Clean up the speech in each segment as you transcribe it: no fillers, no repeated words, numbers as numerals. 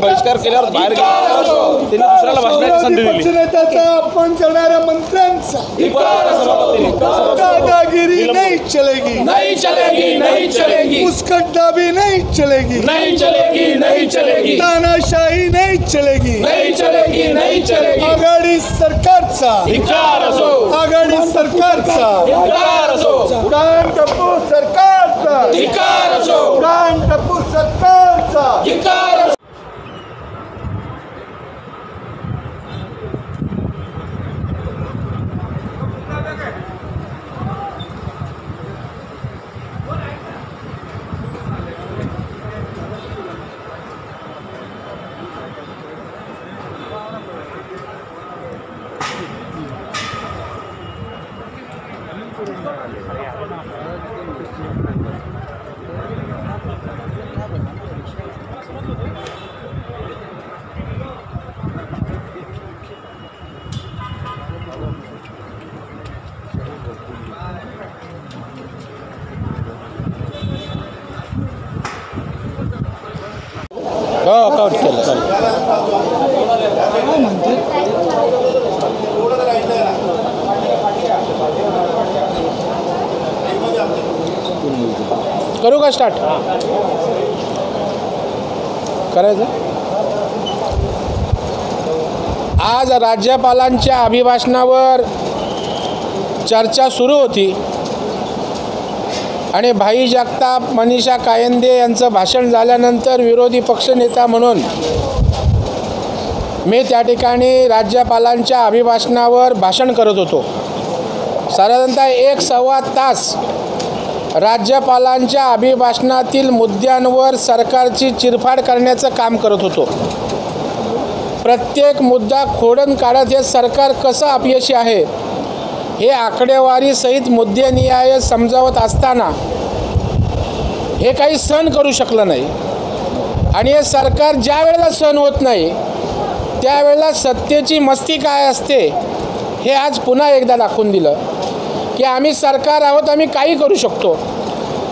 बहिष्कार केल्यावर बाहेर त्यांनी दुसऱ्याला भाषणाची संधी दिली. पक्षनेत्याचा अपमान करणाऱ्या मंत्र्यांचा दादागिरी नहीं चलेगी, नहीं चलेगी, नहीं चलेगी, मुस्कटदाबी नहीं चलेगी, नहीं चलेगी, नहीं चलेगी, तानाशाही नहीं चलेगी, नहीं चलेगी, नहीं चलेगी. आघाडी सरकारचा धिक्कार असो, आघाडी सरकारचा धिक्कार असो, उडान टप्पू सरकारचा धिक्कार असो, उडान टप्पू सरकारचा धिक्कार असो. आउट केलं. करू का स्टार्ट करायचं. आज राज्यपालांच्या अभिभाषणावर चर्चा सुरू होती आणि भाई जगताप, मनीषा कायंदे यांचं भाषण झाल्यानंतर विरोधी पक्षनेता म्हणून मी त्या ठिकाणी राज्यपालांच्या अभिभाषणावर भाषण करत होतो. साधारणतः 1-1.25 तास राज्यपालांच्या अभिभाषणातील मुद्द्यांवर सरकारची चिरफाड करण्याचं काम करत होतो. प्रत्येक मुद्दा खोडून काढत हे सरकार कसं अपयशी आहे हे आकडेवारीसहित मुद्देनिहाय समजावत असताना हे काही सहन करू शकलं नाही. आणि हे सरकार ज्या वेळेला सहन होत नाही त्यावेळेला सत्तेची मस्ती काय असते हे आज पुन्हा एकदा दाखवून दिलं की आम्ही सरकार आहोत, आम्ही काही करू शकतो.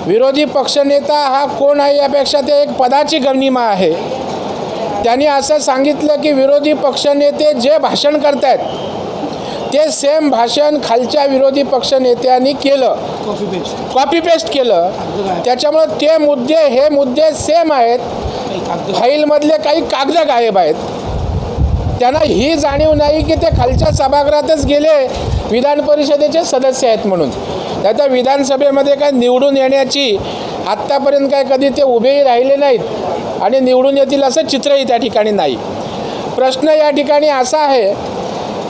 विरोधी पक्षनेता हा कोण आहे यापेक्षा ते एक पदाची गनिमा आहे. त्यांनी असं सांगितलं की विरोधी पक्षनेते जे भाषण करत आहेत ते सेम भाषण खालच्या विरोधी पक्षनेत्यांनी केलं, कॉपी पेस्ट केलं. त्याच्यामुळं ते मुद्दे हे मुद्दे सेम आहेत, फाईलमधले काही कागद गायब आहेत. त्यांना ही जाणीव नाही की ते खालच्या सभागृहातच गेले विधान परिषदेचे सदस्य आहेत म्हणून. त्या विधानसभेमध्ये काय निवडून येण्याची आत्तापर्यंत काय कधी ते उभेही राहिले नाहीत आणि निवडून येतील असं चित्रही त्या ठिकाणी नाही. प्रश्न या ठिकाणी असा आहे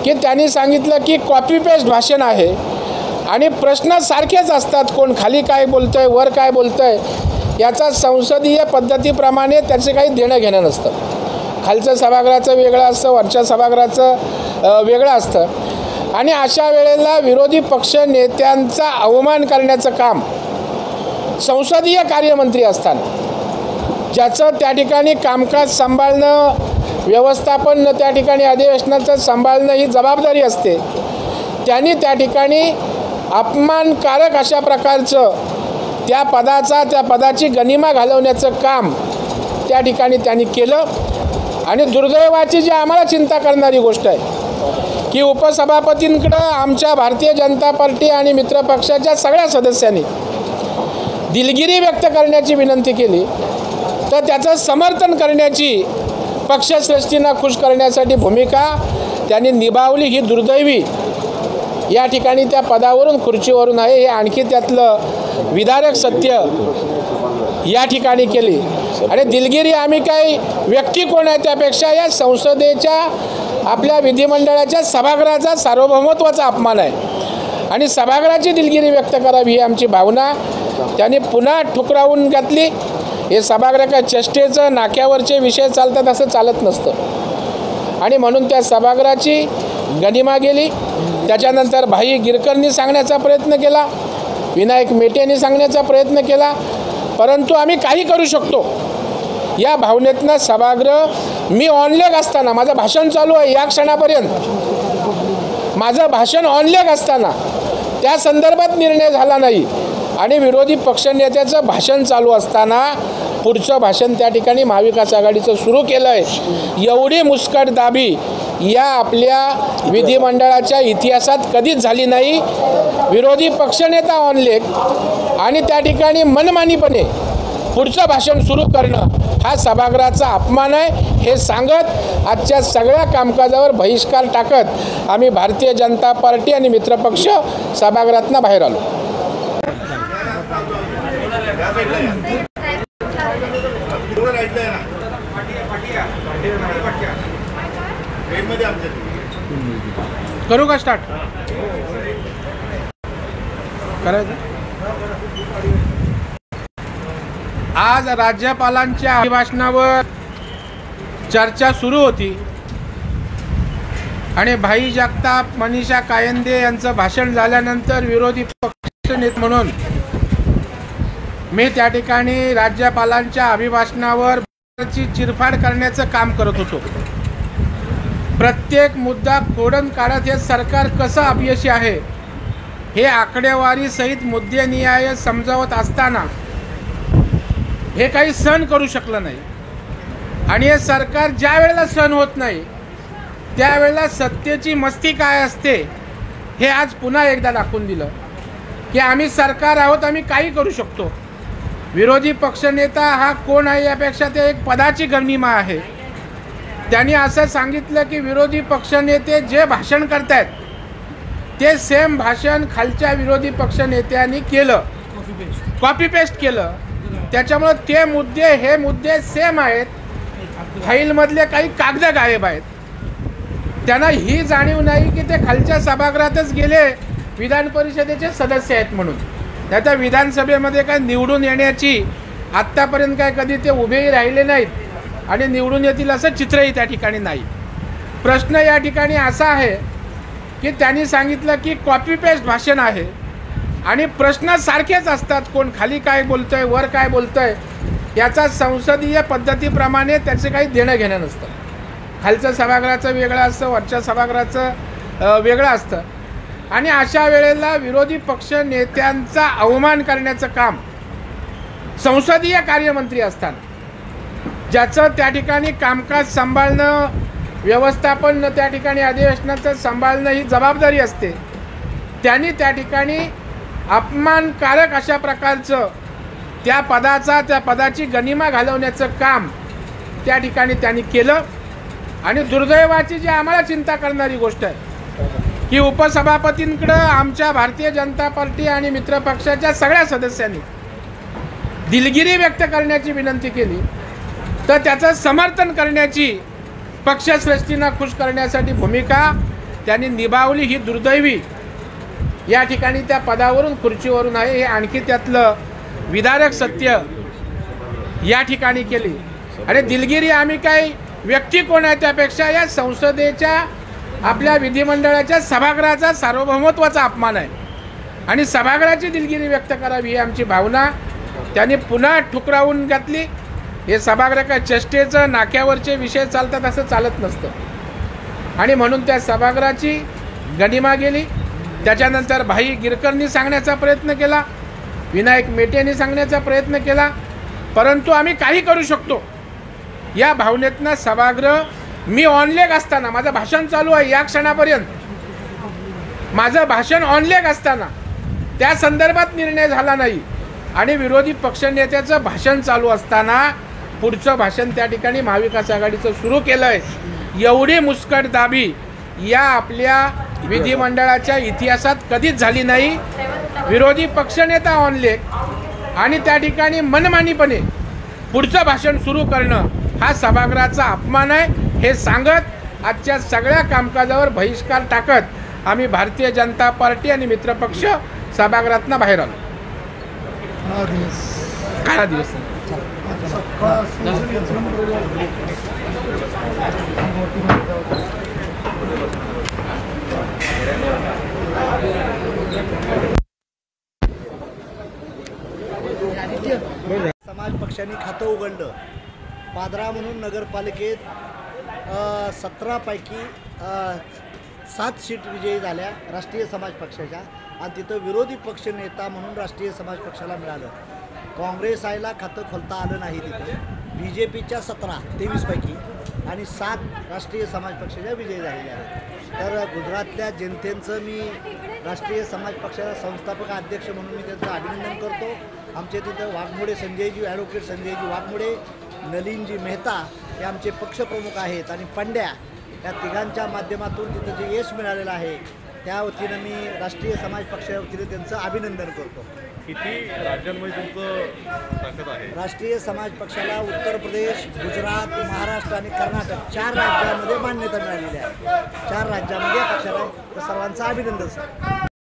की त्यांनी सांगितलं की कॉपी पेस्ट भाषण आहे आणि प्रश्न सारखेच असतात. कोण खाली काय बोलतोय, वर काय बोलतोय याचा संसदीय पद्धतीप्रमाणे त्याचे काही देणं घेणं नसतं. खालचं सभागृहाचं वेगळं असतं, वरच्या सभागृहाचं वेगळं असतं. आणि अशा वेळेला विरोधी पक्ष नेत्यांचा अवमान करण्याचं काम संसदीय कार्यमंत्री असताना ज्याचं त्या ठिकाणी कामकाज सांभाळणं, व्यवस्थापन त्या ठिकाणी अधिवेशनाचं सांभाळणं ही जबाबदारी असते, त्यांनी त्या ठिकाणी अपमानकारक अशा प्रकारचं त्या पदाची गनिमा घालवण्याचं काम त्या ठिकाणी त्यांनी केलं. आणि दुर्दैवाची जी आम्हाला चिंता करणारी गोष्ट आहे की उपसभापतींकडं आमच्या भारतीय जनता पार्टी आणि मित्रपक्षाच्या सगळ्या सदस्यांनी दिलगिरी व्यक्त करण्याची विनंती केली तर त्याचं समर्थन करण्याची, पक्षश्रेष्ठींना खुश करण्यासाठी भूमिका त्यांनी निभावली ही दुर्दैवी या ठिकाणी त्या पदावरून खुर्चीवरून आहे हे आणखी त्यातलं विदारक सत्य या ठिकाणी केली. आणि दिलगिरी आम्ही काही व्यक्ती कोण आहे त्यापेक्षा या संसदेच्या आपल्या विधिमंडळाच्या सभागृहाचा सार्वभौमत्वाचा अपमान आहे आणि सभागृहाची दिलगिरी व्यक्त करावी ही आमची भावना त्यांनी पुन्हा ठुकरावून घातली. हे सभागृह काय चेष्टेचं नाक्यावरचे विषय चालतात असं चालत नसतं आणि म्हणून त्या सभागृहाची गनिमा गेली. त्याच्यानंतर भाई गिरकरनी सांगण्याचा प्रयत्न केला, विनायक मेटेंनी सांगण्याचा प्रयत्न केला, परंतु आम्ही काही करू शकतो या भावनेतनं सभागृह मी ऑनलेग असताना माझं भाषण चालू आहे या क्षणापर्यंत माझं भाषण ऑनलेग असताना त्या संदर्भात निर्णय झाला नाही आणि विरोधी पक्षनेत्याचं भाषण चालू असताना पुढचं भाषण त्या ठिकाणी महाविकास आघाडीचं सुरू केलं आहे. एवढी मुस्कटदाबी या आपल्या विधिमंडळाच्या इतिहासात कधीच झाली नाही. विरोधी पक्षनेता ऑनलेग आणि त्या ठिकाणी मनमानीपणे पुढचं भाषण सुरू करणं हा सभागृहाचा अपमान आहे हे सांगत आजच्या सगळ्या कामकाजावर बहिष्कार टाकत आम्ही भारतीय जनता पार्टी आणि मित्रपक्ष सभागृहातून बाहेर आलो. करू का स्टार्ट करायचं. आज राज्यपालांच्या अभिभाषणावर चर्चा सुरू होती आणि भाई जगताप मनीषा कायंदे यांचं भाषण झाल्यानंतर विरोधी पक्षनेते म्हणून मी त्या ठिकाणी राज्यपालांच्या अभिभाषणावर चिरफाड करण्याचं काम करत होतो. प्रत्येक मुद्दा खोडून काढत हे सरकार कसं अपयशी आहे हे आकडेवारी सहित मुद्देनिहाय समजावत असताना हे काही सहन करू शकलं नाही आणि हे सरकार ज्या वेळेला सहन होत नाही त्यावेळेला सत्तेची मस्ती काय असते हे आज पुन्हा एकदा दाखवून दिलं की आम्ही सरकार आहोत, आम्ही काही करू शकतो. विरोधी पक्षनेता हा कोण आहे यापेक्षा ते एक पदाची गनिमा आहे. त्यांनी असं सांगितलं की विरोधी पक्षनेते जे भाषण करतायत ते सेम भाषण खालच्या विरोधी पक्षनेत्यांनी केलं, कॉपी पेस्ट केलं. त्याच्यामुळे ते मुद्दे हे मुद्दे सेम आहेत, फाईलमधले काही कागद गायब आहेत. त्यांना ही जाणीव नाही की ते खालच्या सभागृहातच गेले विधान परिषदेचे सदस्य आहेत म्हणून. त्याच्या विधानसभेमध्ये काय निवडून येण्याची आत्तापर्यंत काय कधी ते उभेही राहिले नाहीत आणि निवडून येतील असं चित्रही त्या ठिकाणी नाही. प्रश्न या ठिकाणी असा आहे की त्यांनी सांगितलं की कॉपी पेस्ट भाषण आहे आणि प्रश्न सारखेच असतात, कोण खाली काय बोलतोय वर काय बोलतोय याचा संसदीय पद्धतीप्रमाणे त्याचे काही देणं घेणं नसतं. खालचं सभागृहाचं वेगळं असतं, वरच्या सभागृहाचं वेगळं असतं आणि अशा वेळेला विरोधी पक्ष नेत्यांचा अवमान करण्याचं काम संसदीय कार्यमंत्री असताना ज्याचं त्या ठिकाणी कामकाज सांभाळणं, व्यवस्थापन त्या ठिकाणी अधिवेशनाचं सांभाळणं ही जबाबदारी असते, त्यांनी त्या ठिकाणी अपमानकारक अशा प्रकारचं त्या पदाची गनिमा घालवण्याचं काम त्या ठिकाणी त्यांनी केलं. आणि दुर्दैवाची जी आम्हाला चिंता करणारी गोष्ट आहे की उपसभापतींकडं आमच्या भारतीय जनता पार्टी आणि मित्रपक्षाच्या सगळ्या सदस्यांनी दिलगिरी व्यक्त करण्याची विनंती केली तर त्याचं समर्थन करण्याची पक्षश्रेष्ठींना खुश करण्यासाठी भूमिका त्यांनी निभावली ही दुर्दैवी या ठिकाणी त्या पदावरून खुर्चीवरून आहे हे आणखी त्यातलं विदारक सत्य या ठिकाणी केली. आणि दिलगिरी आम्ही काही व्यक्ती कोण आहे त्यापेक्षा या संसदेच्या आपल्या विधिमंडळाच्या सभागृहाचा सार्वभौमत्वाचा अपमान आहे आणि सभागृहाची दिलगिरी व्यक्त करावी ही आमची भावना त्यांनी पुन्हा ठुकरावून घातली. हे सभागृह काय चेष्टेचं नाक्यावरचे विषय चालतात असं चालत नसतं आणि म्हणून त्या सभागृहाची गनिमा गेली. त्याच्यानंतर भाई गिरकरनी सांगण्याचा प्रयत्न केला, विनायक मेटेंनी सांगण्याचा प्रयत्न केला, परंतु आम्ही काही करू शकतो या भावनेतनं सभागृह मी ऑनलेग असताना माझं भाषण चालू आहे या क्षणापर्यंत माझं भाषण ऑनलेग असताना त्या संदर्भात निर्णय झाला नाही आणि विरोधी पक्षनेत्याचं भाषण चालू असताना पुढचं भाषण त्या ठिकाणी महाविकास आघाडीचं सुरू केलं आहे. एवढी मुस्कटदाबी या आपल्या विधिमंडळाच्या इतिहासात कधीच झाली नाही. विरोधी पक्षनेता ऑनलेक आणि त्या ठिकाणी मनमानीपणे पुढचं भाषण सुरू करणं हा सभागृहाचा अपमान आहे. हे सांगत आजच्या सगळ्या कामकाजावर बहिष्कार टाकत आम्ही भारतीय जनता पार्टी आणि मित्रपक्ष सभागृहातून बाहेर आलो. काळा दिवस. समाज पक्षाने खातं उघडलं. पादरा म्हणून नगरपालिकेत 17 पैकी 7 सीट विजयी झाल्या राष्ट्रीय समाज पक्षाच्या आणि तिथं विरोधी पक्ष नेता म्हणून राष्ट्रीय समाज पक्षाला मिळालं. काँग्रेस आयला खातं खोलता आलं नाही तिथं. बी जे पीच्या 23 पैकी आणि 7 राष्ट्रीय समाज पक्षाच्या विजयी झालेल्या आहेत. तर गुजरातल्या जनतेचं मी राष्ट्रीय समाज पक्षाचा संस्थापक अध्यक्ष म्हणून मी त्यांचं अभिनंदन करतो. आमचे तिथं वाघमोडे संजयजी, ॲडव्होकेट संजयजी वाघमोडे, नलिनजी मेहता हे आमचे पक्षप्रमुख आहेत आणि पंड्या या तिघांच्या माध्यमातून तिथं जे यश मिळालेलं आहे त्या वतीनं मी राष्ट्रीय समाज पक्षाच्या वतीनं त्यांचं अभिनंदन करतो. किती राज्यांमध्ये तुमचं ताकद आहे? राष्ट्रीय समाज पक्षाला उत्तर प्रदेश, गुजरात, महाराष्ट्र आणि कर्नाटक 4 राज्यांमध्ये मान्यता मिळालेली आहे. 4 राज्यामध्ये पक्षाला तर सर्वांचं अभिनंदन सर.